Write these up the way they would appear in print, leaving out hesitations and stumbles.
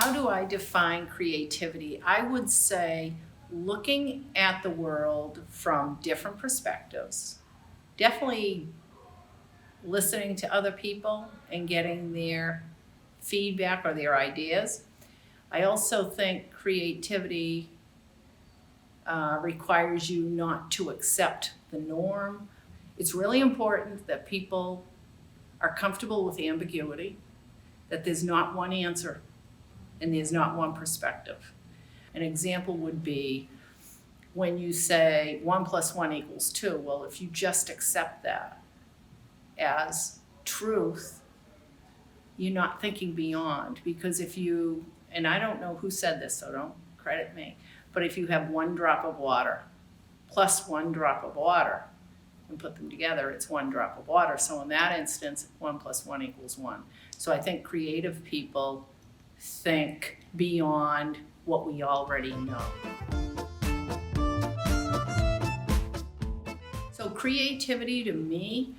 How do I define creativity? I would say looking at the world from different perspectives, definitely listening to other people and getting their feedback or their ideas. I also think creativity requires you not to accept the norm. It's really important that people are comfortable with ambiguity, that there's not one answer and there's not one perspective. An example would be when you say 1 + 1 = 2. Well, if you just accept that as truth, you're not thinking beyond. Because if you, and I don't know who said this, so don't credit me, but if you have 1 drop of water plus 1 drop of water and put them together, it's 1 drop of water. So in that instance, 1 + 1 = 1. So I think creative people think beyond what we already know. So creativity to me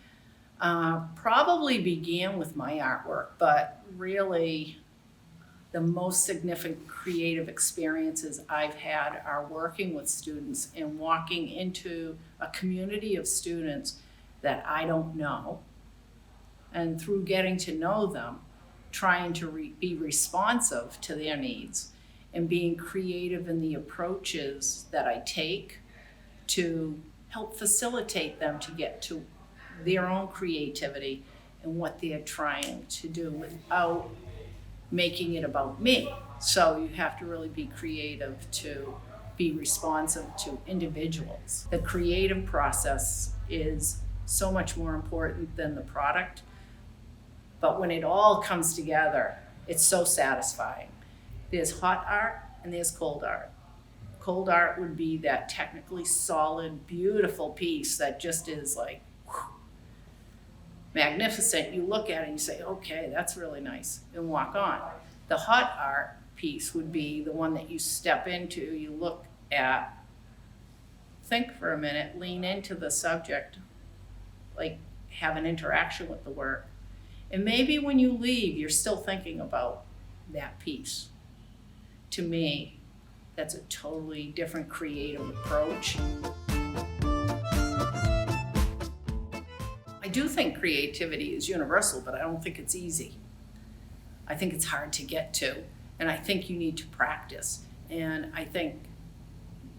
probably began with my artwork, but really the most significant creative experiences I've had are working with students and walking into a community of students that I don't know. And through getting to know them, trying to be responsive to their needs and being creative in the approaches that I take to help facilitate them to get to their own creativity and what they're trying to do without making it about me. So you have to really be creative to be responsive to individuals. The creative process is so much more important than the product, but when it all comes together, it's so satisfying. There's hot art and there's cold art. Cold art would be that technically solid, beautiful piece that just is like magnificent. You look at it and you say, okay, that's really nice, and walk on. The hot art piece would be the one that you step into, you look at, think for a minute, lean into the subject, like have an interaction with the work. And maybe when you leave, you're still thinking about that piece. To me, that's a totally different creative approach. I do think creativity is universal, but I don't think it's easy. I think it's hard to get to, and I think you need to practice. And I think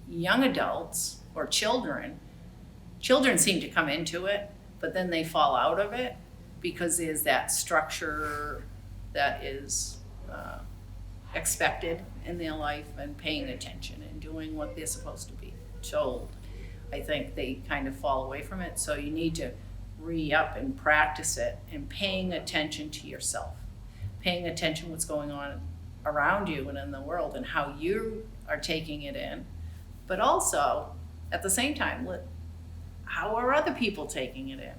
young adults or children seem to come into it, but then they fall out of it because there's that structure that is expected in their life and paying attention and doing what they're supposed to be told. I think they kind of fall away from it, so you need to re-up and practice it and paying attention to yourself, paying attention what's going on around you and in the world and how you are taking it in, but also at the same time, how are other people taking it in?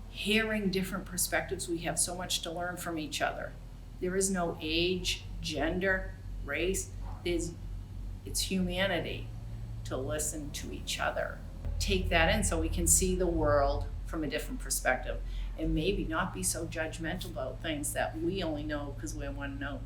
Hearing different perspectives, we have so much to learn from each other. There is no age, gender, race. It's humanity to listen to each other. Take that in so we can see the world from a different perspective and maybe not be so judgmental about things that we only know because we want to know.